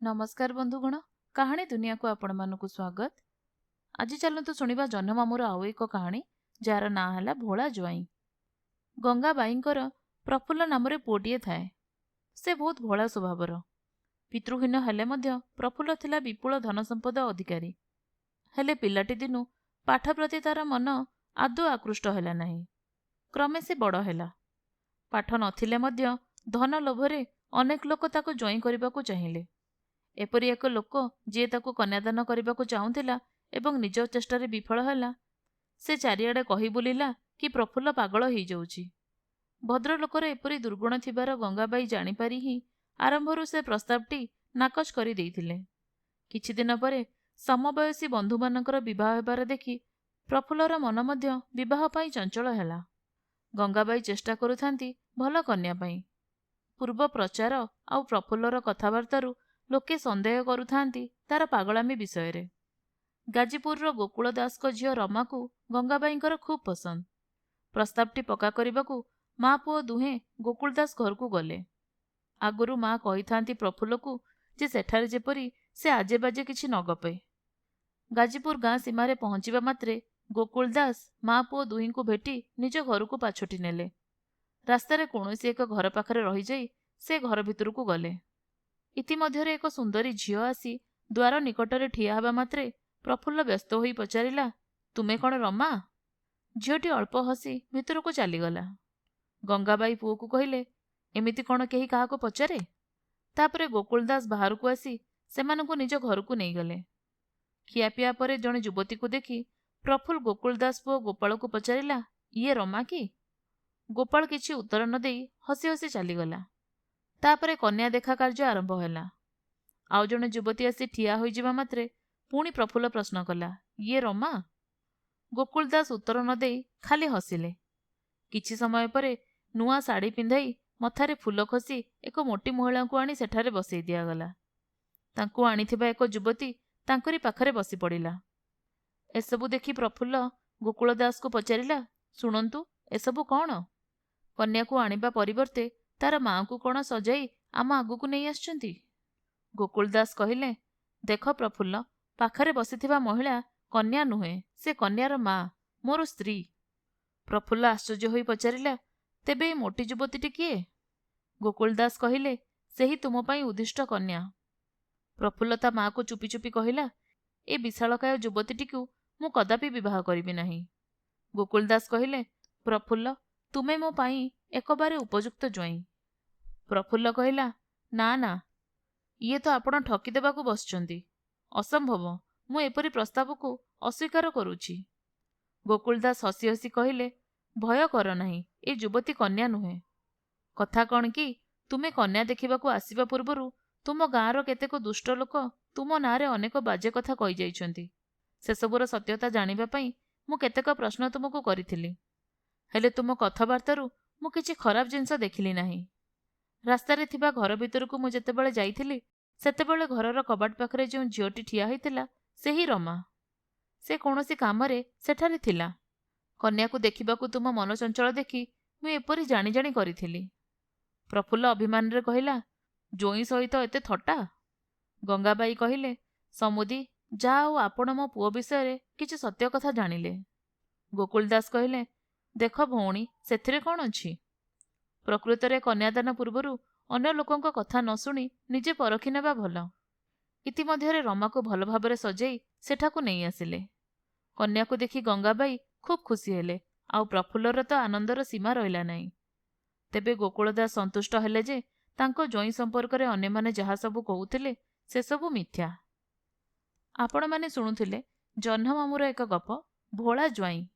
नमस्कार बंधुगण, कहानी दुनिया को आपण मानक स्वागत। आज चलतु शुणा जह्नमामूर आउ एक कहानी जार ना है भोला ज्वाई। गंगा बाईंकर प्रफुल्ल नाम पुओटीए थाए। से बहुत भोला स्वभावर। पितृहीन हेले मध्य प्रफुल्ल थिला विपुल धन संपद अधिकारी। हेले पिलाटी दिनु पाठ प्रति तार मन आदौ आकृष्ट हैला नहीं। क्रमे से बड़ हैला। पाठ नथिले मध्य धन लोभरे अनेक लोक ताको ज्वाई करबाकू चाहिए। एपरी एक लोक जी ताकू कन्यादान करने को चाहूला एवं निज चेष्टार विफल है। से चारिआडे कही बुलिला कि प्रफुल्ल पागल हो जाउची। भद्रलोकर एपरी दुर्गुण थिबार गंगाबाई जानिपारी ही आरंभरू से प्रस्तावटी नाकच करि देइथिले। किछि दिन परे समवयसी बंधु मानकर विवाह हेबार देखि प्रफुल्लर मन मध्य विवाह पाई चंचल हैला। गंगाबाई चेष्टा करुथांती भल कन्या पाई। पूर्व प्रचार आउ प्रफुल्लर कथबार्तारू लोके संदेह करुथांती तार पागलामी विषय रे। गाजीपुर गोकुल दास को झियो रमा को गंगाबाईंकर खूब पसंद। प्रस्तावटी पक्का करबाकू माँ पुओ दुहे गोकुल दास घर को गले। आगुरु माँ कही थांती प्रफुल्ल को जे सेठारे जेपरी से आजे बाजे किछि न गपे। गाजीपुर गाँ सीमारे पहुंचीबा मात्रे गोकुल दास माँ पुओ दुही को भेटी निज घर को पाछोटी नेले। रास्तारे कौनसी एक घर पाखरे रही जाई से घर भितर को गले। इतिमध्यरे एक सुंदरी झियो आसी द्वार निकटरे ठिया हबा मात्रे प्रफुल्ल व्यस्त होई पचारिला, तुमे कौन रमा? झियोटी अल्प हसी भितर को चलीगला। गंगाबाई पुओ को कहिले, एमिति कौन केही काहाको पचारे? तापरे गोकुल दास बाहर को आसी सेमानंकु निज घर को नहीं गले। खियापिया परे जणे युवती को देखि प्रफुल्ल गोकुल दास पुओ गोपाल को पचारिला, ये रमा की? गोपाल किछि उत्तर न देई हसी हसी चलीगला। तापरे कन्या देखा कार्य आरंभ हैला। आउ जणे युवती आसी ठिया होई जिबा मात्रे पुणी प्रफुल्ल प्रश्न कला, ये रमा? गोकुल दास उत्तर न देई खाली हसिले। किछि समय परे नुआ साड़ी पिंधाई मथारे फूल खसी एक मोटी महिला को आनी सेठारे बसई दियागला। तांकु आनीथिबा एक युवती तांकरी पाखरे बसी पड़िला। एसबु देखि प्रफुल्ल गोकुल दास को पचारिला, शुणंतु एसबु कौन? कन्या को आनिबा परिवर्ते तार माँ को कौन सजाई आम आगु को नहीं आछंती? गोकुल दास कहिले, देख प्रफुल्ल, पाखरे बसिथिबा महिला कन्या नुहे, से कन्यार माँ, मोर स्त्री। प्रफुल्ल आश्चर्य होई पचारिला, तेबे ए मोटी युवतीटी किए? गोकुल दास कहिले, सेही तुम पाई उद्दिष्ट कन्या। प्रफुल्ल ता माँ को चुपी चुपी कहिला, ए विशालकाय युवतीटी को मु कदापि विवाह करिबि नाही। गोकुल दास कहिले, प्रफुल्ल, तुमे मो पाई एक बारे उपयुक्त ज्वाई। प्रफुल्ल कहिला, ना ना, ये तो आपण ठकी देबाकू बसचंती। असंभव, मु एपरी प्रस्ताव को अस्वीकार करुछि। गोकुल दास हसी हसी कहिले, भय कर नाही, ए युवती कन्या नुहे। कथा कौन कि तुमे कन्या देखिबाकू आसिबा पूर्वरु तुम गाँर केतेक दुष्ट लोक तुम नारे अनेक बाजे कथा कहि जाइछंती। सेसबुर सत्यता जानिबा पई मु केतेक प्रश्न तुमको करिथिली। हेले तुम कथबार्तारू मु किछि खराब जिनस देखिली नाही। रास्तारे थिबा घर भितरकू मु जेतेबेले जाइथिली सेतेबेले घरर कबाट पाखरे जो झियोटी ठिया होइतिला सेही रमा। से कौनसी कामरे सेठारे थिला। कन्या को देखिबाकू तुम मन चंचल देखि मु एपरी जानी जानी करिथिली। प्रफुल्ल अभिमान रे कहिला, जोई सहित एते थट्टा? गंगाबाई कहिले, समुदी जाओ आपण मो पुओ विषय किछि सत्य कथा जानिले। गोकुल दास कहिले, देख भौणी, सेथिरे कौन अछि? प्रकृतरे कन्यादान पूर्वरु अन्य लोकंक कथा न शुणी निजे परखि नेबा भल। इतिमध्यरे रमा को भल भाबरे सजाई सेठाकू नहीं आसिले। कन्या को देखि गंगाबाई खूब खुशी हेले, आउ प्रफुल्लर तो आनंदर सीमा रहिला नहीं। तेबे गोकुल दास संतुष्ट हेले जे तांको जोई संपर्क रे अन्य माने जहा सबु कहउथिले से सबु मिथ्या। आपण माने शुणुथिले जह्नमामूर एक गप, भोला ज्वाई।